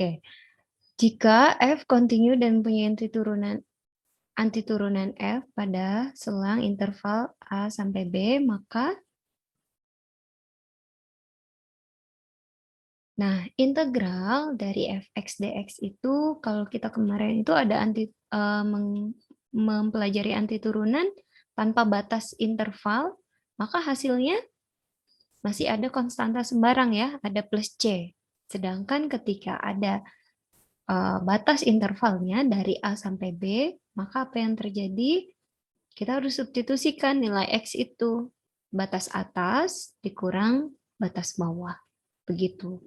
Oke. Jika F kontinu dan punya antiturunan F pada selang interval A sampai B, maka integral dari fx dx itu kalau kita kemarin itu ada mempelajari antiturunan tanpa batas interval, maka hasilnya masih ada konstanta sembarang ya, ada plus C. Sedangkan ketika ada batas intervalnya dari A sampai B, maka apa yang terjadi? Kita harus substitusikan nilai X itu. Batas atas dikurang batas bawah. Begitu.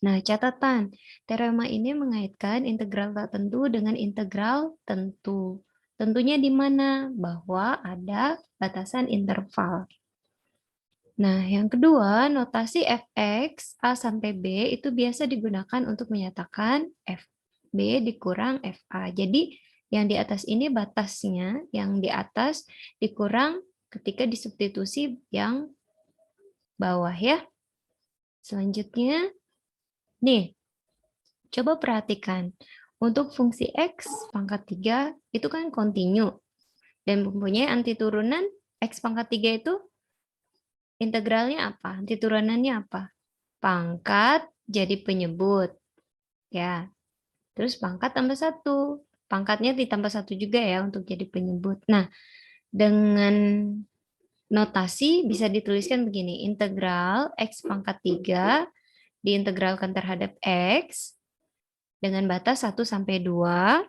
Nah, catatan. Teorema ini mengaitkan integral tak tentu dengan integral tentu. Tentunya di mana? Bahwa ada batasan interval. Nah, yang kedua, notasi fx A sampai B itu biasa digunakan untuk menyatakan fb dikurang fa. Jadi, yang di atas ini batasnya, yang di atas dikurang ketika disubstitusi yang bawah ya. Selanjutnya, nih, coba perhatikan. Untuk fungsi x pangkat 3 itu kan kontinu. Dan mempunyai antiturunan x pangkat 3 itu integralnya apa? Antiturunannya apa? Pangkat jadi penyebut. Ya. Terus pangkat tambah 1. Pangkatnya ditambah 1 juga ya untuk jadi penyebut. Nah, dengan notasi bisa dituliskan begini. Integral x pangkat 3 diintegralkan terhadap x dengan batas 1 sampai 2.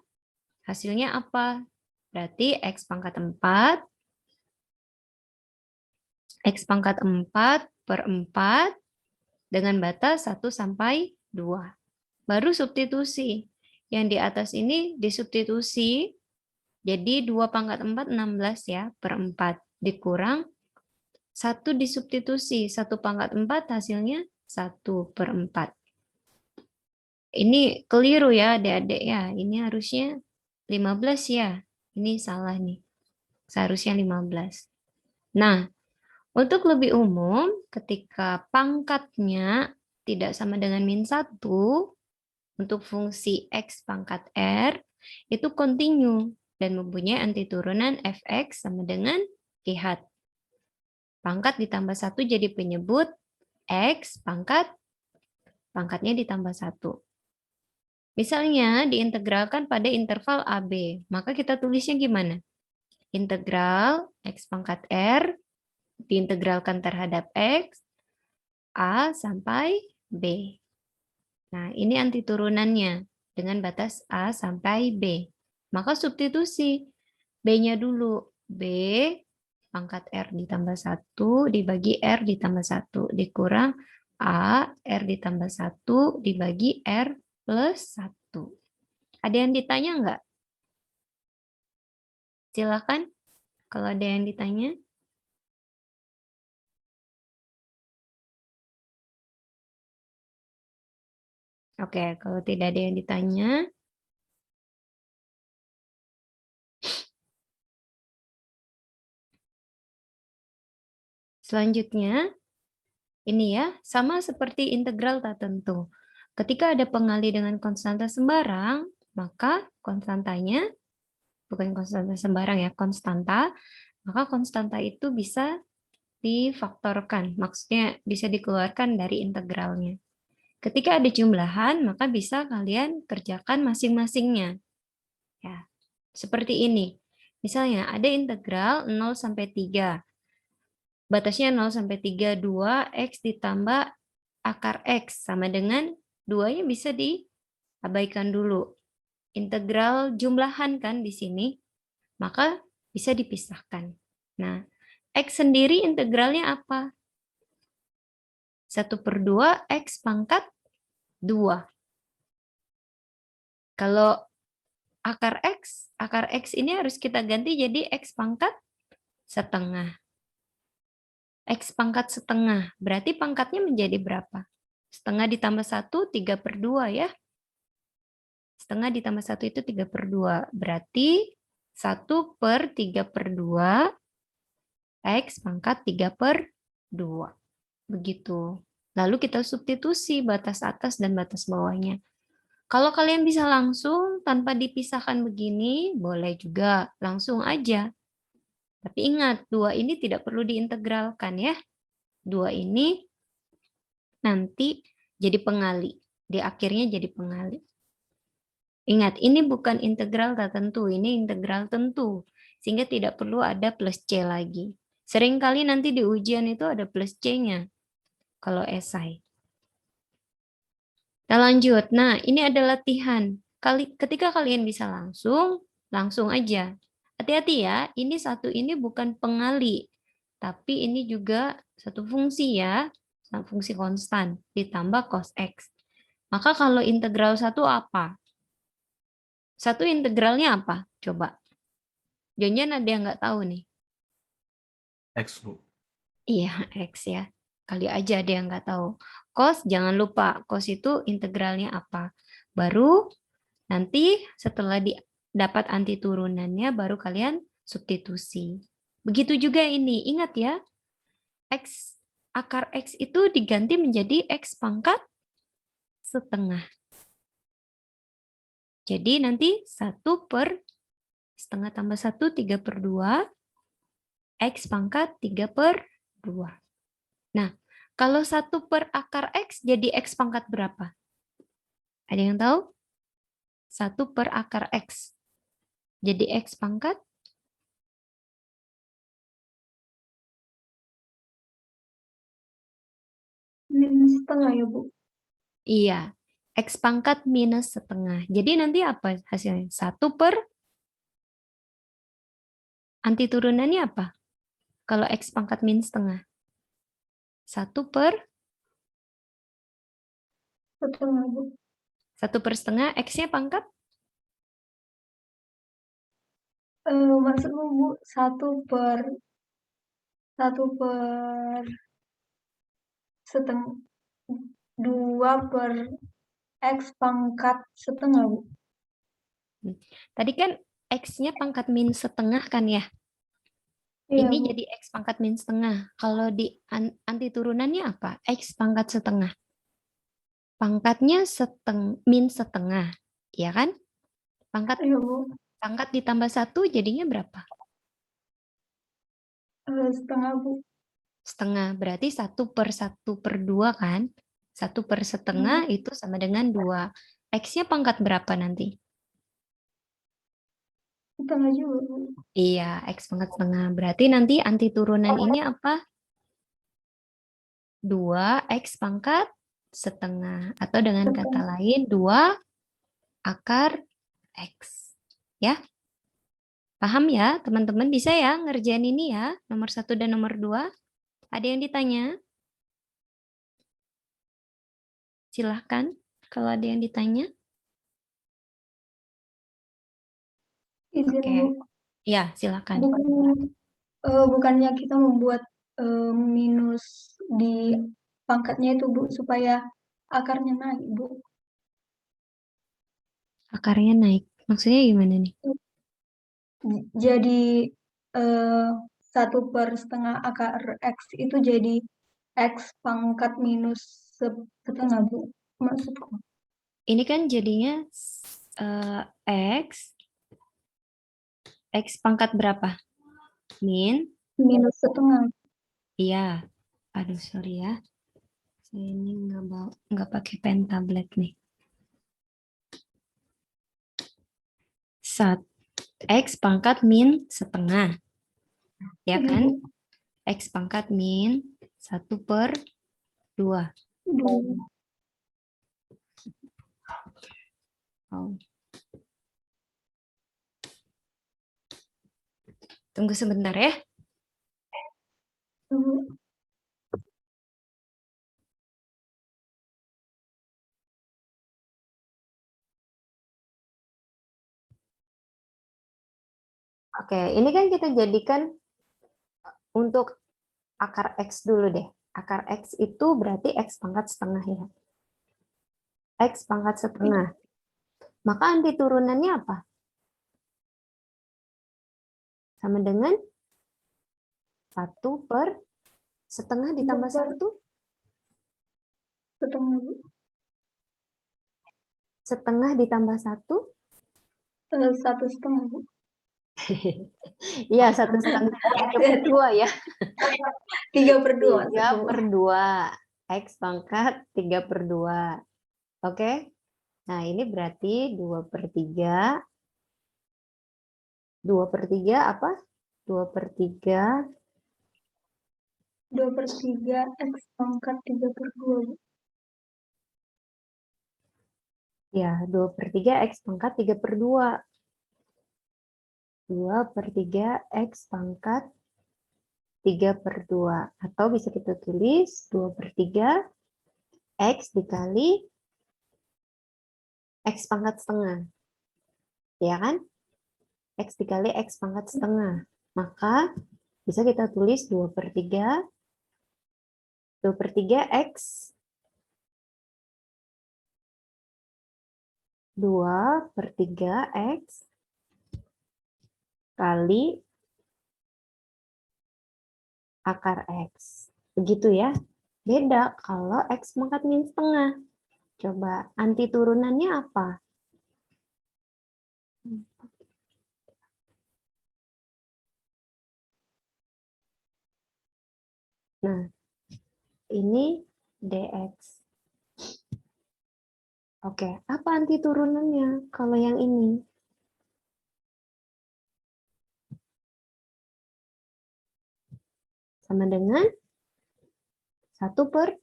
Hasilnya apa? Berarti x pangkat 4. X pangkat 4 per 4 dengan batas 1 sampai 2. Baru substitusi. Yang di atas ini disubstitusi. Jadi 2 pangkat 4, 16 ya, per 4. Dikurang 1 disubstitusi. 1 pangkat 4 hasilnya 1 per 4. Ini keliru ya adik-adik ya. Ini harusnya 15 ya. Ini salah nih. Seharusnya 15. Nah, untuk lebih umum, ketika pangkatnya tidak sama dengan min 1, untuk fungsi x pangkat r, itu kontinu dan mempunyai antiturunan fx sama dengan lihat. Pangkat ditambah 1 jadi penyebut, x pangkatnya ditambah 1. Misalnya diintegralkan pada interval AB, maka kita tulisnya gimana? Integral x pangkat r diintegralkan terhadap x, A sampai B. Nah, ini antiturunannya dengan batas A sampai B. Maka substitusi. B-nya dulu. B pangkat R ditambah 1 dibagi R ditambah 1. Dikurang A, R ditambah 1 dibagi R plus 1. Ada yang ditanya nggak? Silakan kalau ada yang ditanya. Oke, kalau tidak ada yang ditanya, selanjutnya, ini ya, sama seperti integral tak tentu. Ketika ada pengali dengan konstanta sembarang, maka konstantanya, bukan konstanta sembarang ya, konstanta, maka konstanta itu bisa difaktorkan, maksudnya bisa dikeluarkan dari integralnya. Ketika ada jumlahan, maka bisa kalian kerjakan masing-masingnya. Ya, seperti ini. Misalnya ada integral 0 sampai 3. Batasnya 0 sampai 3, 2, X ditambah akar X sama dengan 2-nya bisa diabaikan dulu. Integral jumlahan kan di sini, maka bisa dipisahkan. Nah, X sendiri integralnya apa? 1 per 2, X pangkat 2. Kalau akar X ini harus kita ganti jadi X pangkat setengah. X pangkat setengah, berarti pangkatnya menjadi berapa? Setengah ditambah 1, 3 per 2 ya. Setengah ditambah 1 itu 3 per 2. Berarti 1 per 3 per 2, X pangkat 3 per 2. Begitu. Lalu kita substitusi batas atas dan batas bawahnya. Kalau kalian bisa langsung tanpa dipisahkan begini, boleh juga langsung aja. Tapi ingat, 2 ini tidak perlu diintegralkan ya. 2 ini nanti jadi pengali. Di akhirnya jadi pengali. Ingat, ini bukan integral tak tentu, ini integral tentu. Sehingga tidak perlu ada plus C lagi. Seringkali nanti di ujian itu ada plus C-nya. Kalau esai. Kita lanjut. Nah, ini ada latihan. Ketika kalian bisa langsung aja. Hati-hati ya, ini satu ini bukan pengali. Tapi ini juga satu fungsi ya. Fungsi konstan. Ditambah cos X. Maka kalau integral satu apa? Satu integralnya apa? Coba. Jangan ada yang nggak tahu nih. X, Bu. Iya, X ya. Kali aja ada yang nggak tahu. Cos, jangan lupa. Cos itu integralnya apa. Baru nanti setelah dapat anti turunannya, baru kalian substitusi. Begitu juga ini. Ingat ya, X, akar X itu diganti menjadi X pangkat setengah. Jadi nanti 1 per setengah tambah 1, 3/2. X pangkat 3/2. Nah, kalau 1 per akar X jadi X pangkat berapa? Ada yang tahu? 1 per akar X. Jadi X pangkat? Minus setengah ya, Bu. Iya. X pangkat minus setengah. Jadi nanti apa hasilnya? 1 per anti turunannya apa? Kalau X pangkat minus setengah. 1 per Setengah, Bu. 1 per setengah. X-nya pangkat? Maksudmu, Bu, 1 per setengah, 2 per X pangkat setengah, Bu. Tadi kan X-nya pangkat minus setengah kan ya? Iya, Ini Bu. jadi X pangkat min setengah. Kalau di anti turunannya apa? X pangkat setengah. Pangkatnya min setengah. Ya kan? Pangkat Iya, Bu. ditambah 1 jadinya berapa? Setengah, Bu. Setengah. Berarti 1/1/2 kan? 1 per setengah itu sama dengan 2. X-nya pangkat berapa nanti? Setengah juga, Bu. Iya, X pangkat setengah. Berarti nanti anti turunan ini apa? 2X pangkat setengah. Atau dengan kata Setengah. lain, 2 akar X. Ya, paham ya teman-teman? Bisa ya ngerjain ini ya, nomor 1 dan nomor 2. Ada yang ditanya? Silahkan kalau ada yang ditanya. Izin, Oke, Bu. ya silahkan. Bukannya kita membuat minus di pangkatnya itu, Bu, supaya akarnya naik, Bu. Akarnya naik. Maksudnya gimana nih? Jadi 1 per setengah akar X itu jadi X pangkat minus setengah, Bu. Maksudku. Ini kan jadinya eh, X, X pangkat berapa? Min, Minus setengah. iya. Aduh, sorry ya. Saya ini nggak pakai pen tablet nih. X pangkat min setengah. Ya Iya, kan? Bu. X pangkat min 1/2. Dua. Oh. Tunggu sebentar ya. Bu. Oke, ini kan kita jadikan untuk akar X dulu deh. Akar X itu berarti X pangkat setengah ya. X pangkat setengah. Maka anti turunannya apa? Sama dengan 1 per setengah ditambah 1. setengah, Bu. Setengah ditambah 1? 1,5, Bu. Iya, 1/2. 3/2 ya. 3/2. 3/2. X pangkat 3/2. Oke. Nah, ini berarti 2/3. 2/3 apa? 2/3. 2/3 X pangkat 3/2, Bu. Ya, 2/3 X pangkat 3/2. 2/3 X pangkat 3/2. Atau bisa kita tulis 2/3 X dikali X pangkat setengah. Ya kan? X dikali X pangkat setengah. Maka bisa kita tulis 2/3 X 2/3 X kali akar X. Begitu ya. Beda kalau X pangkat min setengah. Coba anti turunannya apa? Nah, ini dx. Oke, apa anti turunannya kalau yang ini? Sama dengan 1/2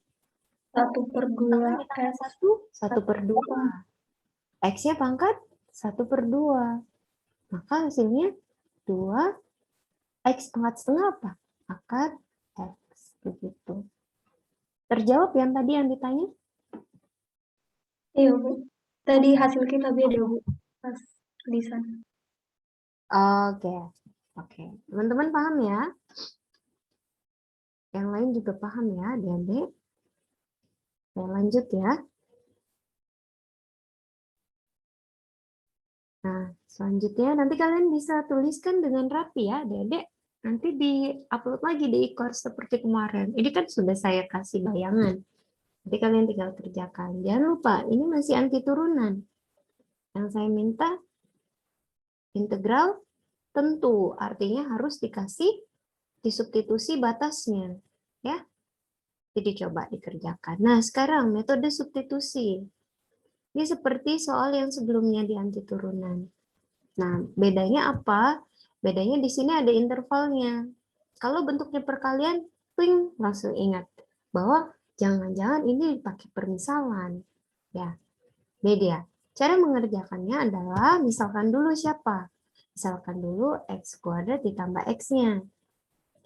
1/2 X. 1/2. X-nya pangkat 1/2. Maka hasilnya 2 X pangkat setengah apa? Akar X. Begitu. Terjawab yang tadi yang ditanya? Iya, Bu. Tadi hasil kita beda, Bu. Pas tulisan. Oke. Oke. Teman-teman paham ya? Yang lain juga paham ya, adik-adik? Saya lanjut ya. Nah, selanjutnya nanti kalian bisa tuliskan dengan rapi ya, adik-adik. Nanti di-upload lagi di e-course seperti kemarin. Ini kan sudah saya kasih bayangan. Nanti kalian tinggal kerjakan. Jangan lupa, ini masih anti turunan. Yang saya minta integral tentu, artinya harus dikasih disubstitusi batasnya. Ya. Jadi coba dikerjakan. Nah, sekarang metode substitusi. Ini seperti soal yang sebelumnya di anti turunan. Nah, bedanya apa? Bedanya di sini ada intervalnya. Kalau bentuknya perkalian, ping, langsung ingat bahwa jangan-jangan ini pakai permisalan. Ya, beda. Cara mengerjakannya adalah misalkan dulu siapa? Misalkan dulu x kuadrat ditambah x-nya.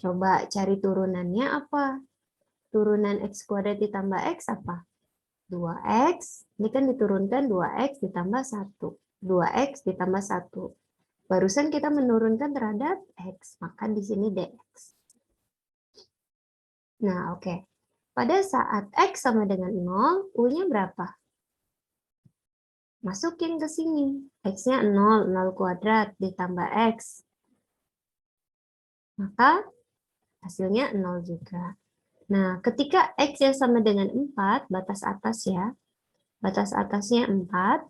Coba cari turunannya apa? Turunan x kuadrat ditambah x apa? 2x, ini kan diturunkan 2x ditambah 1. 2x ditambah 1. Barusan kita menurunkan terhadap x, maka di sini dx. Nah, oke. Pada saat x sama dengan 0, u-nya berapa? Masukin ke sini. X-nya 0, 0 kuadrat ditambah x. Maka hasilnya 0 juga. Nah, ketika x yang sama dengan 4, batas atas ya, batas atasnya 4,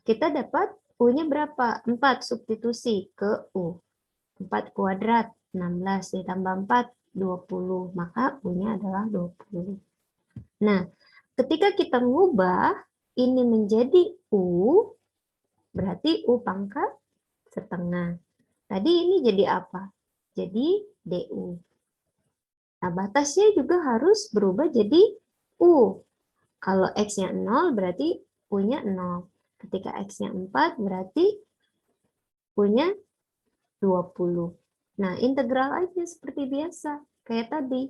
kita dapat u-nya berapa? 4 substitusi ke u. 4 kuadrat, 16 ditambah 4, 20. Maka u-nya adalah 20. Nah, ketika kita mengubah ini menjadi u, berarti u pangkat setengah. Tadi ini jadi apa? Jadi du. Nah, batasnya juga harus berubah jadi u. Kalau x-nya 0 berarti u-nya 0. Ketika x-nya 4 berarti u-nya 20. Nah, integral aja seperti biasa. Kayak tadi.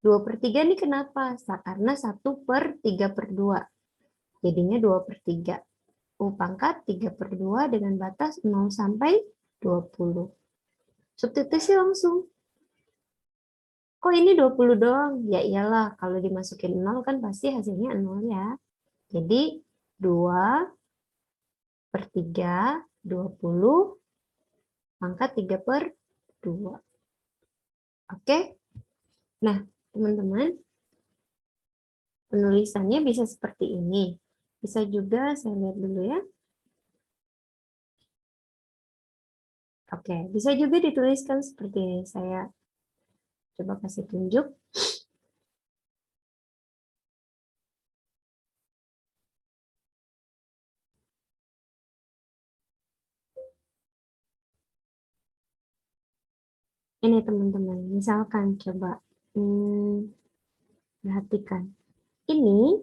2/3 ini kenapa? Karena 1/3/2. Jadinya 2/3. U pangkat 3/2 dengan batas 0 sampai 20. Substitusi langsung. Kok ini 20 doang? Ya iyalah, kalau dimasukin 0 kan pasti hasilnya 0 ya. Jadi 2/3, 20, pangkat 3/2. Oke? Nah, teman-teman, penulisannya bisa seperti ini. Bisa juga saya lihat dulu ya. Oke, bisa juga dituliskan seperti ini. Saya coba kasih tunjuk. Ini teman-teman, misalkan coba perhatikan. Ini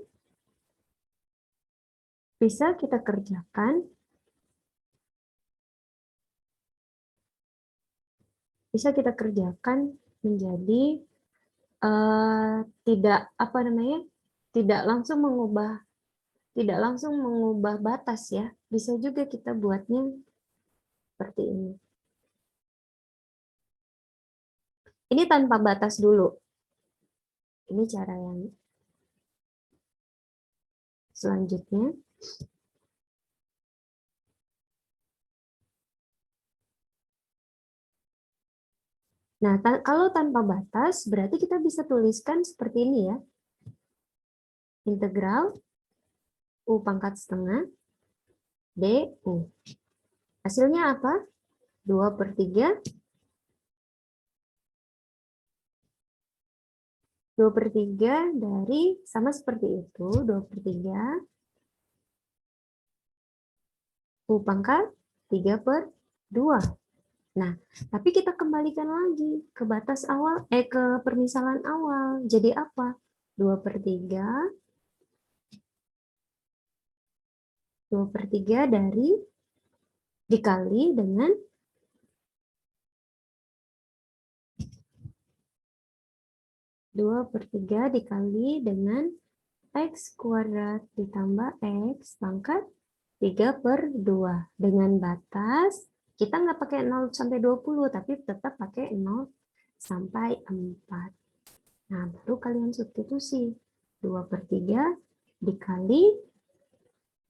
bisa kita kerjakan, menjadi tidak apa namanya, tidak langsung mengubah batas ya. Bisa juga kita buatnya seperti ini. Ini tanpa batas dulu. Ini cara yang selanjutnya. Nah, kalau tanpa batas, berarti kita bisa tuliskan seperti ini ya. Integral U pangkat setengah DU. Hasilnya apa? 2/3. 2/3 dari, sama seperti itu, 2/3 U pangkat 3/2. Nah, tapi kita kembalikan lagi ke batas awal, ke permisalan awal. Jadi apa? 2/3 dari dikali dengan 2/3 dikali dengan X kuadrat ditambah X pangkat 3/2. Dengan batas, kita nggak pakai 0 sampai 20, tapi tetap pakai 0 sampai 4. Nah, baru kalian substitusi. 2/3 dikali,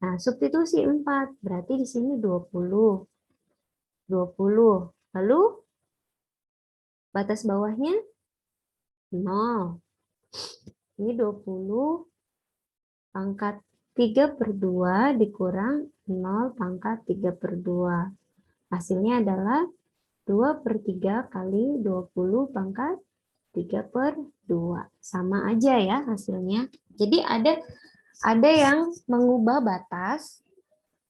nah substitusi 4, berarti di sini 20. 20. Lalu, batas bawahnya 0. Ini 20 pangkat 3/2 dikurang 0 pangkat 3/2. Hasilnya adalah 2/3 kali 20 pangkat 3/2. Sama aja ya hasilnya. Jadi ada yang mengubah batas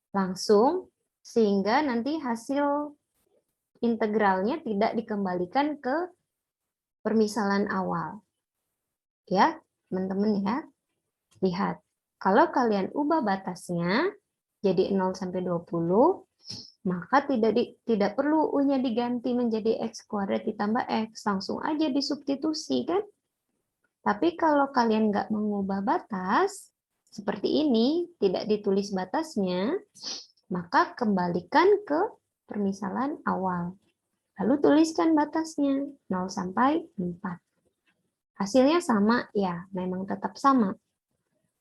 langsung sehingga nanti hasil integralnya tidak dikembalikan ke permisalan awal. Ya, teman-teman ya. Lihat. Kalau kalian ubah batasnya jadi 0 sampai 20, maka tidak perlu U-nya diganti menjadi X kuadrat ditambah X. Langsung aja disubstitusi kan? Tapi kalau kalian nggak mengubah batas, seperti ini, tidak ditulis batasnya, maka kembalikan ke permisalan awal. Lalu tuliskan batasnya, 0 sampai 4. Hasilnya sama? Ya, memang tetap sama.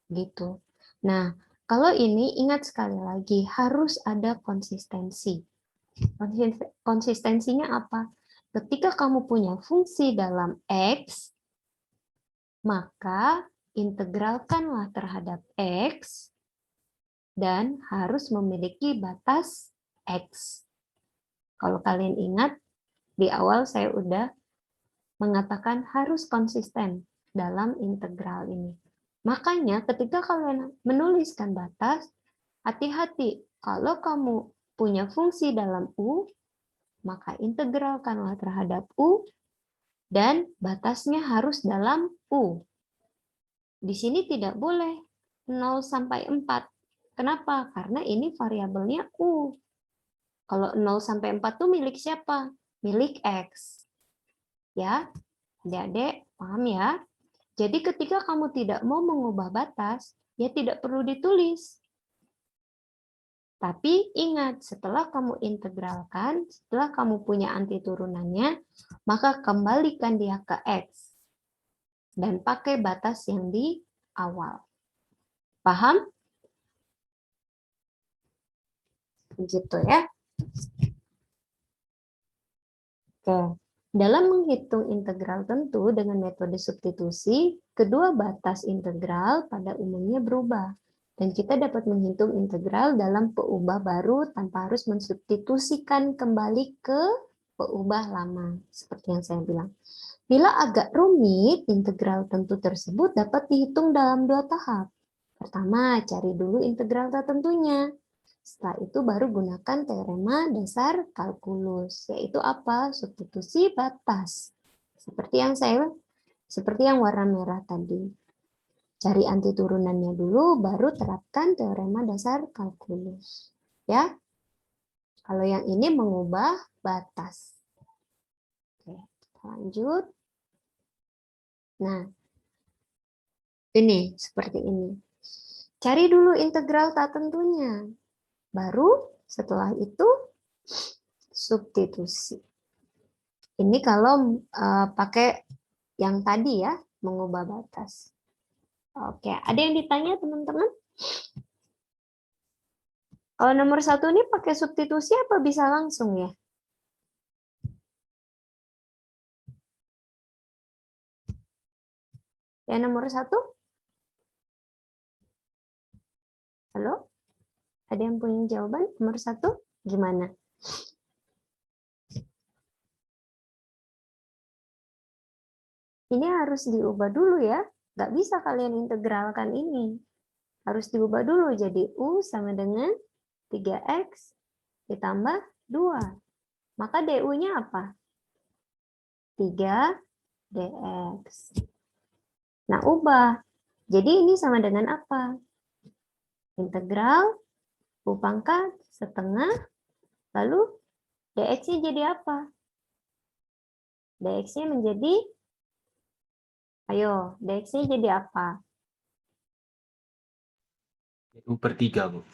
Gitu. Nah, kalau ini ingat sekali lagi, harus ada konsistensi. Konsistensinya apa? Ketika kamu punya fungsi dalam X, maka integralkanlah terhadap X dan harus memiliki batas X. Kalau kalian ingat, di awal saya udah mengatakan harus konsisten dalam integral ini. Makanya ketika kalian menuliskan batas, hati-hati. Kalau kamu punya fungsi dalam U, maka integralkanlah terhadap U dan batasnya harus dalam U. Di sini tidak boleh 0 sampai 4. Kenapa? Karena ini variabelnya U. Kalau 0 sampai 4 itu milik siapa? Milik X. Ya, adik-adik paham ya? Jadi ketika kamu tidak mau mengubah batas, ya tidak perlu ditulis. Tapi ingat, setelah kamu integralkan, setelah kamu punya antiturunannya, maka kembalikan dia ke X. Dan pakai batas yang di awal. Paham? Begitu ya. Oke. Dalam menghitung integral tentu dengan metode substitusi, kedua batas integral pada umumnya berubah. Dan kita dapat menghitung integral dalam peubah baru tanpa harus mensubstitusikan kembali ke peubah lama. Seperti yang saya bilang. Bila agak rumit, integral tentu tersebut dapat dihitung dalam dua tahap. Pertama, cari dulu integral tertentunya. Setelah itu baru gunakan teorema dasar kalkulus, yaitu apa? Substitusi batas. Seperti yang warna merah tadi. Cari anti turunannya dulu, baru terapkan teorema dasar kalkulus. Ya. Kalau yang ini mengubah batas. Oke, kita lanjut. Nah, ini seperti ini. Cari dulu integral tak tentunya. Baru setelah itu substitusi. Ini kalau pakai yang tadi ya, mengubah batas. Oke, ada yang ditanya teman-teman? Kalau nomor 1 ini pakai substitusi apa bisa langsung ya? Yang nomor 1? Halo? Ada yang punya jawaban? Nomor 1 gimana? Ini harus diubah dulu ya. Nggak bisa kalian integralkan ini. Harus diubah dulu jadi U sama dengan 3X ditambah 2. Maka DU-nya apa? 3DX. Nah, ubah. Jadi ini sama dengan apa? Integral U pangkat setengah, lalu DX-nya jadi apa? DX-nya menjadi, ayo, DX-nya jadi apa? DU per 3, Bu.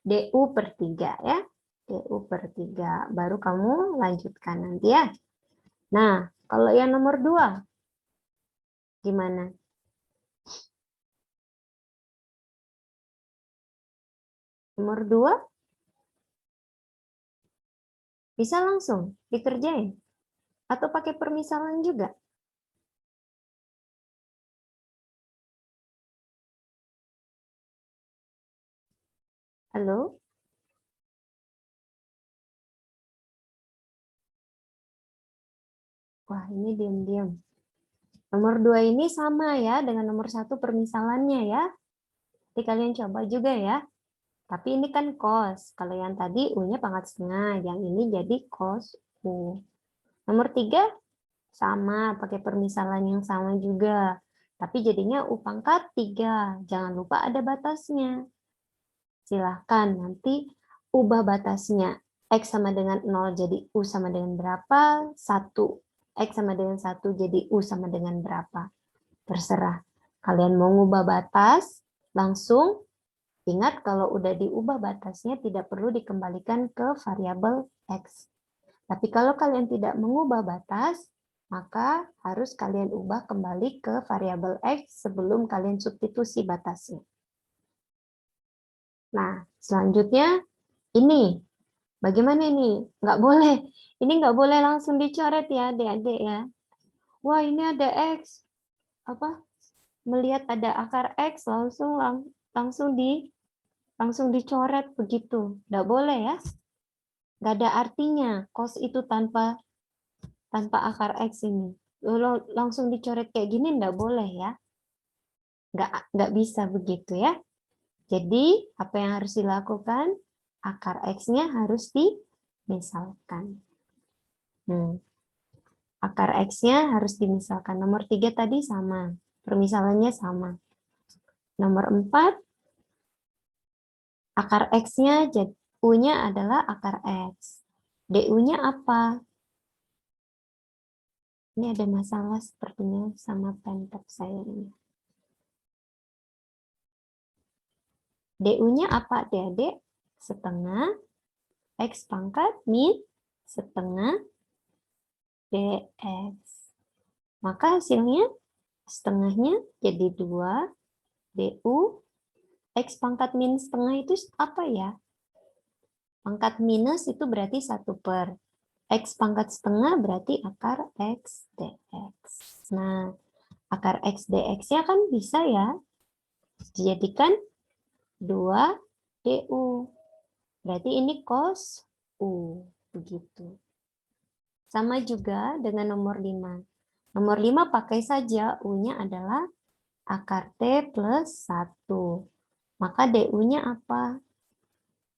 DU per 3 ya. DU per 3. Baru kamu lanjutkan nanti ya. Nah, kalau yang nomor 2, gimana? Nomor 2, bisa langsung dikerjain? Atau pakai permisalan juga? Halo? Wah, ini diam-diam. Nomor 2 ini sama ya dengan nomor 1 permisalannya ya. Jadi kalian coba juga ya. Tapi ini kan cos. Kalau yang tadi U-nya pangkat setengah. Yang ini jadi cos U. Nomor 3 sama, pakai permisalan yang sama juga. Tapi jadinya U pangkat 3. Jangan lupa ada batasnya. Silahkan nanti ubah batasnya. X sama dengan 0 jadi U sama dengan berapa? 1. X sama dengan 1 jadi U sama dengan berapa? Terserah. Kalian mau ngubah batas, langsung ingat kalau udah diubah batasnya tidak perlu dikembalikan ke variabel X. Tapi kalau kalian tidak mengubah batas, maka harus kalian ubah kembali ke variabel X sebelum kalian substitusi batasnya. Nah, selanjutnya ini. Bagaimana ini? Nggak boleh. Ini nggak boleh langsung dicoret ya, adik-adik ya. Wah, ini ada X. Apa? Melihat ada akar X langsung dicoret begitu. Nggak boleh ya. Nggak ada artinya cos itu tanpa akar X ini. Langsung dicoret kayak gini nggak boleh ya. Nggak bisa begitu ya. Jadi apa yang harus dilakukan? Akar X-nya harus dimisalkan. Akar X-nya harus dimisalkan. Nomor 3 tadi sama. Permisalannya sama. Nomor 4, akar X-nya, U-nya adalah akar X. DU-nya apa? Ini ada masalah sepertinya sama pentap saya ini. DU-nya apa, adik-adik? Setengah X pangkat min setengah DX. Maka hasilnya setengahnya jadi 2 DU. X pangkat min setengah itu apa ya? Pangkat minus itu berarti 1/. X pangkat setengah berarti akar X dx. Nah, akar X dx-nya kan bisa ya dijadikan 2 du. Berarti ini cos U. Begitu. Sama juga dengan nomor 5. Nomor 5 pakai saja U-nya adalah akar T plus 1. Maka du-nya apa?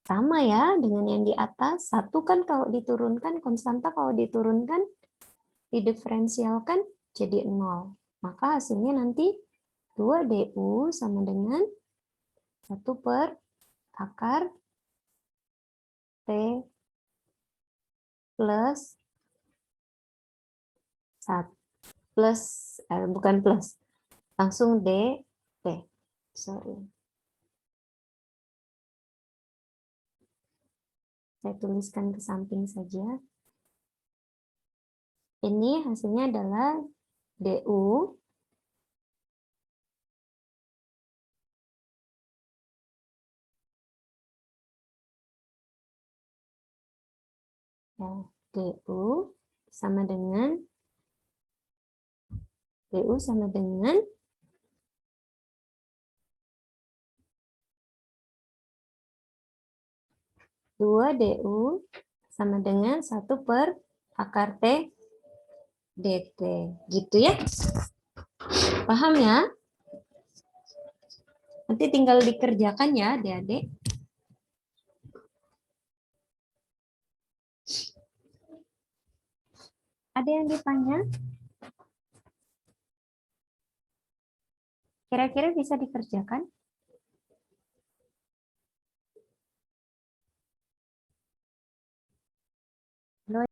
Sama ya dengan yang di atas. 1 kan kalau diturunkan, konstanta kalau diturunkan, didiferensialkan jadi 0. Maka hasilnya nanti 2 du sama dengan 1 per akar T plus 1. Bukan plus. Langsung dt. Sorry. Saya tuliskan ke samping saja. Ini hasilnya adalah du ya, du sama dengan 2 du sama dengan 1 per akar T dt. Gitu ya. Paham ya? Nanti tinggal dikerjakan ya adik-adik. Ada yang ditanya? Kira-kira bisa dikerjakan?